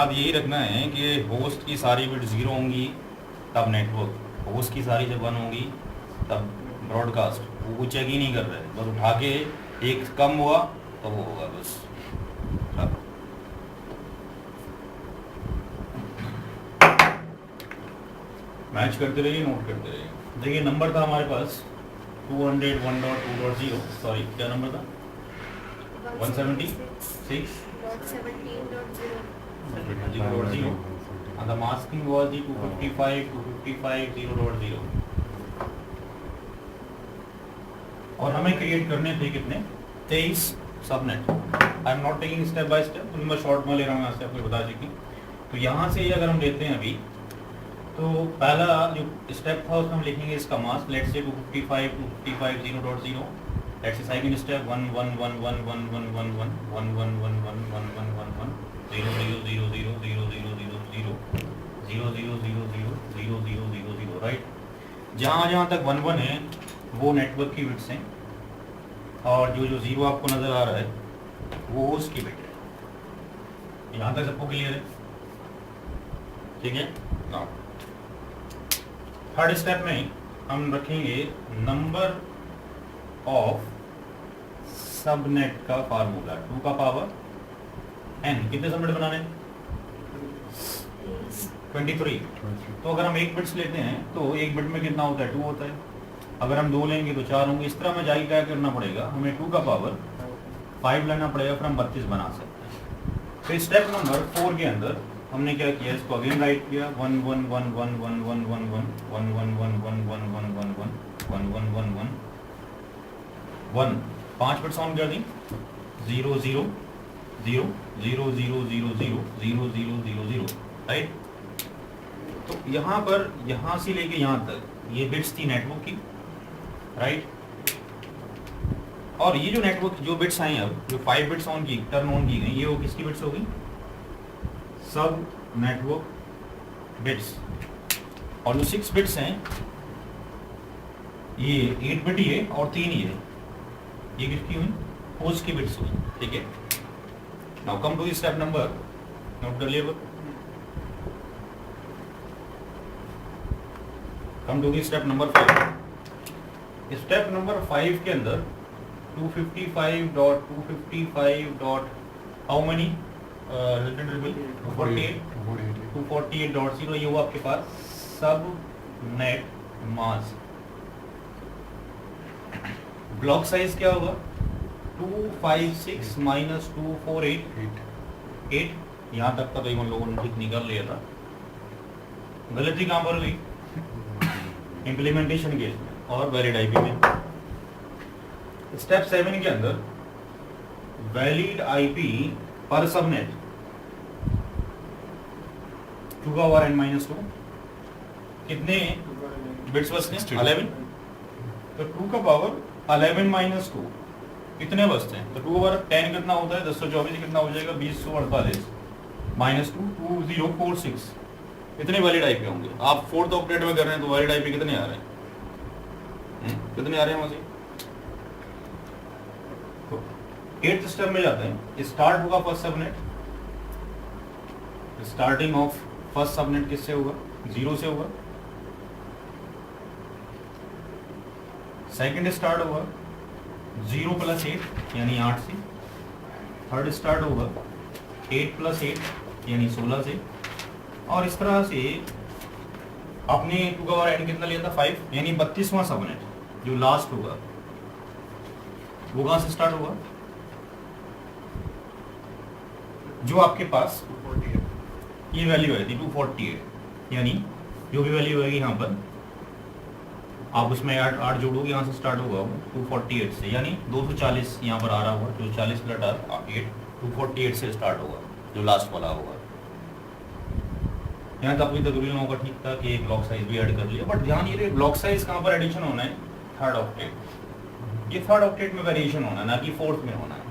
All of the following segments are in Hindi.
याद यही रखना है कि होस्ट की सारी बिट 0 होंगी तब नेटवर्क, होस्ट की सारी जब 1 होंगी तब ब्रॉडकास्ट। वो चेक ही नहीं कर रहे, बस उठा के एक कम हुआ तो वो होगा बस। मैच करते रहिए, नोट करते रहिए। देखिए नंबर था हमारे पास 201.2.0, सॉरी क्या नंबर था 176.17.0 and the masking was the 255.0.0 और हमें क्रिएट करने थे कितने 23 subnet. I am not taking step by step, तो मैं शॉर्ट में ले रहा हूँ यहाँ से आपको बता सकें। तो यहाँ से अगर हम लेते हैं अभी, तो पहला जो स्टेप था उसमें हम लिखेंगे इसका मास, let's say 255.0.0। Let's say second step 111111111111100000000000000 right. जहाँ जहाँ तक 11 है वो नेटवर्क की बिट्स हैं, और जो जो 0 आपको नजर आ रहा है वो उसकी बिट है। यहाँ तक सबको क्लियर है? ठीक है। थर्ड स्टेप में हम रखेंगे नंबर ऑफ सबनेट का फार्मूला 2 का पावर n। कितने सबनेट बनाने? 23। तो अगर हम एक बिट्स लेते हैं तो एक बिट में कितना होता है 2 होता है। अगर हम 2 लेंगे तो 4 होंगे। इस तरह में जाके क्या करना पड़ेगा, हमें 2 का पावर 5 लेना पड़ेगा, फिर हम 32 बना सकते हैं। तो स्टेप नंबर 4 के अंदर हमने क्या किया, इसको अगेन राइट किया 1 5 बिट्स ऑन कर दी 0 0 0 0 0 0 0 0 0 0 0 राइट। तो यहाँ पर यहाँ से लेके यहाँ तक ये बिट्स थी नेटवर्क की राइट। और ये जो नेटवर्क जो बिट्स आई अब जो 5 बिट्स ऑन की टर्न ऑन की गई, ये वो किसकी बिट्स होगी? सब नेटवर्क बिट्स। और जो 6 बिट्स हैं ये 8 बिट ही है और 3 ही है, ये किसकी हुई? होस्ट की बिट्स हुई। ठीक है। Now come to step number, नोट कर लिए, come to step number 5। Step number 5 के अंदर 255.255. हाउ मेनी 248.0 ये हुआ आपके पास सब नेट मास। ब्लॉक साइज क्या होगा? 256 माइनस 248 यहाँ तक का तो इन लोगों ने ठीक निकाल लिया था। गलती कहाँ पर हुई? इम्प्लीमेंटेशन केस में और वैलिड आईपी में। स्टेप 7 के अंदर वैलिड आईपी पर सबनेट 2 का पावर n-2 कितने बिट्स बचते हैं? 11। तो 2 का पावर 11-2 कितने बचते हैं? तो 2 का पावर 10 कितना होता है? 1024 कितना हो जाएगा? 2048 माइनस 2 2046। कितने वैलिड आईपी होंगे? आप 4th ऑक्टेट में कर रहे हैं तो वैलिड आईपी कितने आ रहे हैं? कितने आ रहे हैं वहां से? 8th स्टेप में जाते हैं। स्टार्ट होगा first subnet. Starting of first subnet किससे होगा? 0 से होगा। सेकंड स्टार्ट होगा 0 + 8 यानी 8 से। थर्ड स्टार्ट होगा 8 + 8 यानी 16 से। और इस तरह से अपने 2 का पावर n कितना लिया था? 5 यानी 32वां सबनेट जो लास्ट होगा वो कहां से स्टार्ट होगा? जो आपके पास ये वैल्यू आई थी 248, यानी जो भी वैल्यू होगी यहाँ पर आप उसमें 8 जोड़ोगे, यहाँ से स्टार्ट होगा वो 248 से, यानी 240 यहाँ पर आ रहा होगा। जो 40 + 8 248 से स्टार्ट होगा जो लास्ट वाला होगा। यहाँ तक भी तकरीबन होगा ठीक था कि एक ब्लॉक साइज भी ऐड कर लिया। बट ध्यान ये ब्लॉक साइज कहाँ पर एडिशन होना है? Third octet. ये थर्ड ऑक्टेट में वेरिएशन होना है, ना कि फोर्थ में होना है।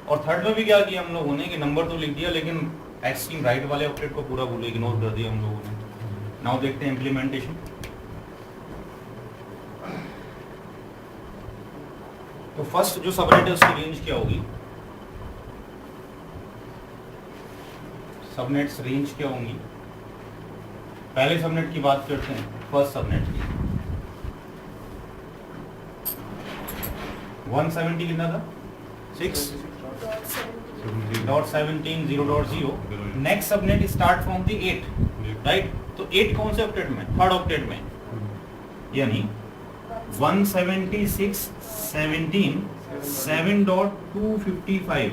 और थर्ड में भी क्या किया हम लोगों ने कि नंबर तो लिख दिया लेकिन एक्सट्रीम राइट वाले ऑक्टेट को पूरा बोलो इग्नोर कर दिया हम लोगों ने। नाउ देखते हैं इम्प्लीमेंटेशन। तो फर्स्ट जो सबनेट है उसकी रेंज क्या होगी? सबनेट्स रेंज क्या होंगी? पहले सबनेट की बात करते हैं, फर्स्ट सबनेट की। 170 कितना था? 6.17.0.0। Next subnet start from the 8, right? तो 8 कौन से ऑक्टेट में? थर्ड ऑक्टेट में, यानी 176.17.7.255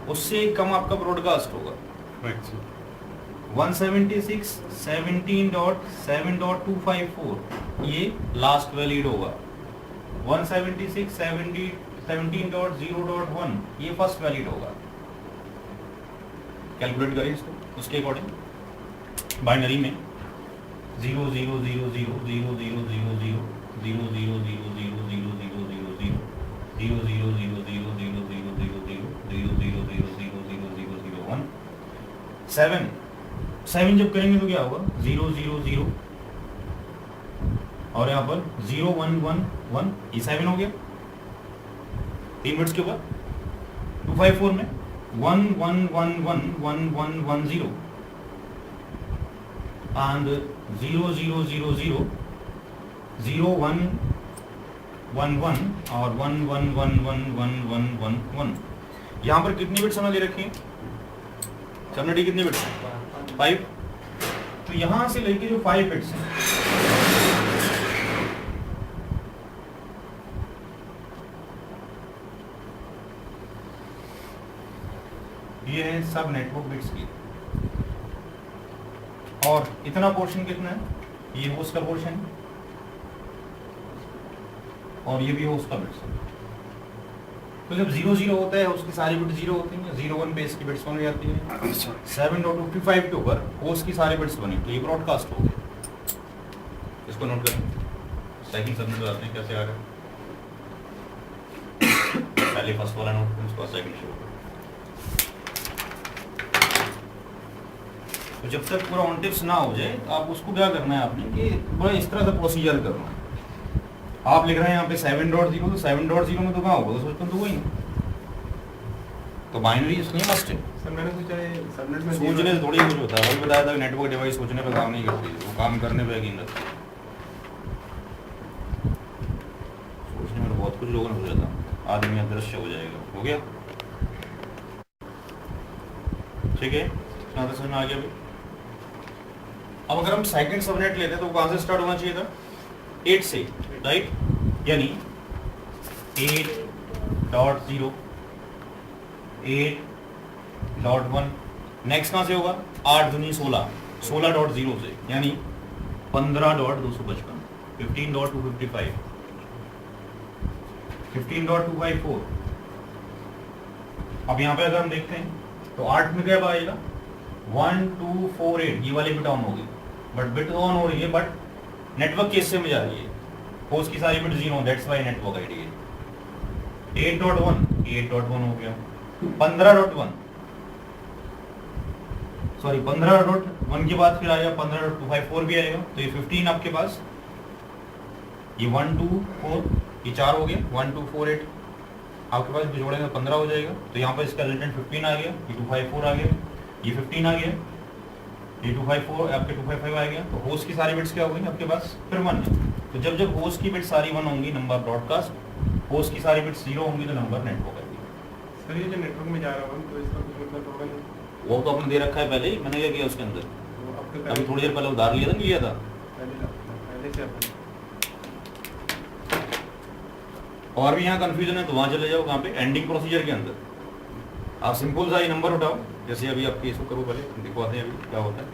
उससे कम आपका ब्रॉडकास्ट होगा। 176.17.7.254 ये लास्ट वैलिड होगा। 176.17.0.1 ये फर्स्ट वैलिड होगा। कैलकुलेट करिए इसको उसके अकॉर्डिंग। बाइनरी में 0 0 0 0 0 0 0 0 0 0 0 0 0 0 0 0 0 0 0 0 0 0 0 0 0 7 जब करेंगे तो क्या होगा? 0 0 0 और यहाँ पर 0 1 1 1 ये 7 हो गया 3 बिट्स के ऊपर। 254 में 1 1 1 1 1 1 1 0 and 0 0 0 0 0 1 1 1 और 1 1 1 1 1 1 1 1। यहाँ पर कितनी बिट्स हमने दे रखी है? सबनेट की कितनी बिट्स? 5। तो यहाँ से लेके जो 5 बिट्स हैं ये है सब नेटवर्क बिट्स की। और इतना पोर्शन कितना है? ये होस्ट का पोर्शन और ये भी होस्ट का बिट्स है। तो जब 0 0 होता है उसकी सारी बिट्स 0 होती हैं। 0 1 पे इसकी बिट्स बन जाती है। 7.55 के ऊपर होस्ट की सारी बिट्स बनी, तो ये ब्रॉडकास्ट हो गया। इसको नोट करें। सेकंड सबनेट बताते हैं कैसे आ रहा है। पहले फर्स्ट वाला नोट करें, उसके बाद सेकंड शुरू करें। तो जब तक पूरा ऑन टिप्स ना हो जाए तो आप उसको क्या करना है आपने कि पूरा इस तरह से प्रोसीजर करना है। आप लिख रहे हैं यहाँ पे 7.0 तो 7.0 में तो कहाँ होगा? तो सोचते तो वही नहीं। तो बाइनरी इसलिए मस्ट है। सोचने से थोड़ी कुछ होता है। अभी बताया था नेटवर्क डिवाइस सोचने पे काम नहीं करती, वो काम करने पे यकीन रखती है। सोचने में बहुत कुछ लोगों ने सोचा था, आदमी अदृश्य हो जाएगा। हो गया? ठीक है, इतना तो समझ में आ गया भाई। अब अगर हम सेकंड सबनेट लेते हैं तो कहां से स्टार्ट होना चाहिए था? 8 से, राइट? यानी 8.0 8.1 नेक्स्ट कहां से होगा? 8 दूनी 16 16.0 से, यानी 15.255 15.255 15.254। अब यहाँ पे अगर हम देखते हैं तो 8 में क्या आएगा? 1 2 4 8 ये वाली बिट ऑन होगी, बट बिट ऑन हो रही है बट नेटवर्क के हिस्से में जा रही है। होस्ट की सारी bit 0, that's why network ID है। 8.1 हो गया। 15.1 सॉरी 15.1 के बाद फिर आएगा 15.254 भी आएगा। तो ये 15 आपके पास, ये 1 2 4 ये 4 हो गया। 1 2 4 8 आपके पास जोड़ेंगे 15 हो जाएगा। तो यहाँ पर इसका रिजल्टेंट 15 आ गया, ये 254 आ गया, ये 15 आ गया, ये 254 आपके 255 आ गया। तो होस्ट की सारी बिट्स क्या हो गई आपके पास? फिर 1 है। तो जब होस्ट की बिट्स सारी 1 होंगी नंबर ब्रॉडकास्ट, होस्ट की सारी बिट्स 0 होंगी तो नंबर नेटवर्क आएगी। सर ये जो नेटवर्क में जा रहा हूँ तो इसका कुछ मतलब होगा नहीं? वो तो आपने दे रखा है पहले ही, मैंने क्या किया उसके अंदर? तो अभी थोड़ी देर पहले उधार लिया था, नहीं लिया था? पहले से आपने और भी यहाँ कंफ्यूजन है तो वहाँ चले जाओ, कहाँ पे? एंडिंग प्रोसीजर के अंदर। आप सिंपल सा ही नंबर उठाओ, जैसे अभी आपके इसको करो, पहले दिखवाते हैं अभी क्या होता है।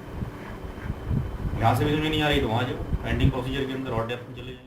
यहाँ से भी नहीं आ रही तो वहाँ जाओ, एंडिंग प्रोसीजर के अंदर और डेप्थ में चले जाएंगे।